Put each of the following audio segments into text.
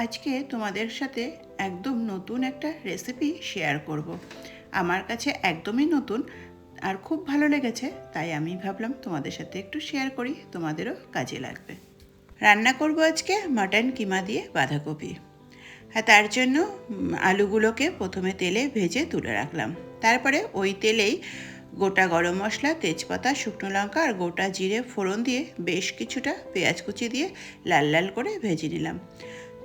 আজকে তোমাদের সাথে একদম নতুন একটা রেসিপি শেয়ার করব। আমার কাছে একদমই নতুন আর খুব ভালো লেগেছে, তাই আমি ভাবলাম তোমাদের সাথে একটু শেয়ার করি, তোমাদেরও কাজে লাগবে। রান্না করব আজকে মাটন কিমা দিয়ে বাঁধাকপি। হ্যাঁ, তার জন্য আলুগুলোকে প্রথমে তেলে ভেজে তুলে রাখলাম। তারপরে ওই তেলেই গোটা গরম মশলা, তেজপাতা, শুকনো লঙ্কা আর গোটা জিরে ফোড়ন দিয়ে বেশ কিছুটা পেঁয়াজ কুচি দিয়ে লাল লাল করে ভেজে নিলাম।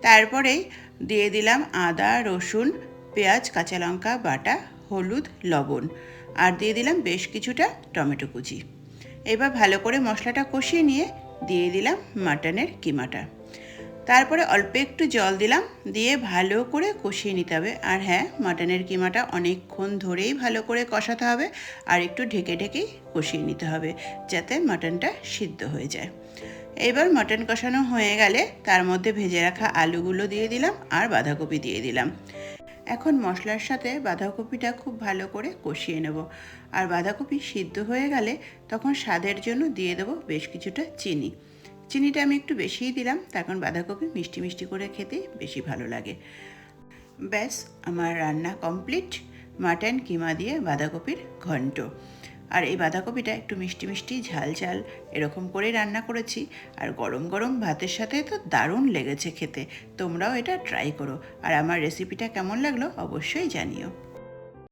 তারপরেই দিয়ে দিলাম আদা, রসুন, পেঁয়াজ, কাঁচা লঙ্কা বাটা, হলুদ, লবণ আর দিয়ে দিলাম বেশ কিছুটা টমেটো কুচি। এবার ভালো করে মশলাটা কষিয়ে নিয়ে দিয়ে দিলাম মাটনের কিমাটা। তারপরে অল্প একটু জল দিলাম, দিয়ে ভালো করে কষিয়ে নিতে হবে। আর হ্যাঁ, মাটনের কিমাটা অনেকক্ষণ ধরেই ভালো করে কষাতে হবে আর একটু ঢেকে ঢেকেই কষিয়ে নিতে হবে, যাতে মাটনটা সিদ্ধ হয়ে যায়। এবার মাটন কষানো হয়ে গেলে তার মধ্যে ভেজে রাখা আলুগুলো দিয়ে দিলাম আর বাঁধাকপি দিয়ে দিলাম। এখন মশলার সাথে বাঁধাকপিটা খুব ভালো করে কষিয়ে নেব। আর বাঁধাকপি সিদ্ধ হয়ে গেলে তখন স্বাদের জন্য দিয়ে দেবো বেশ কিছুটা চিনি। চিনিটা আমি একটু বেশিই দিলাম, তার কারণ বাঁধাকপি মিষ্টি মিষ্টি করে খেতেই বেশি ভালো লাগে। ব্যাস, আমার রান্না কমপ্লিট, মাটন কিমা দিয়ে বাঁধাকপির ঘন্ট। আর এই বাঁধাকপিটা একটু মিষ্টি মিষ্টি ঝাল ঝাল এরকম করেই রান্না করেছি। আর গরম গরম ভাতের সাথে তো দারুণ লেগেছে খেতে। তোমরাও এটা ট্রাই করো, আর আমার রেসিপিটা কেমন লাগলো অবশ্যই জানিও।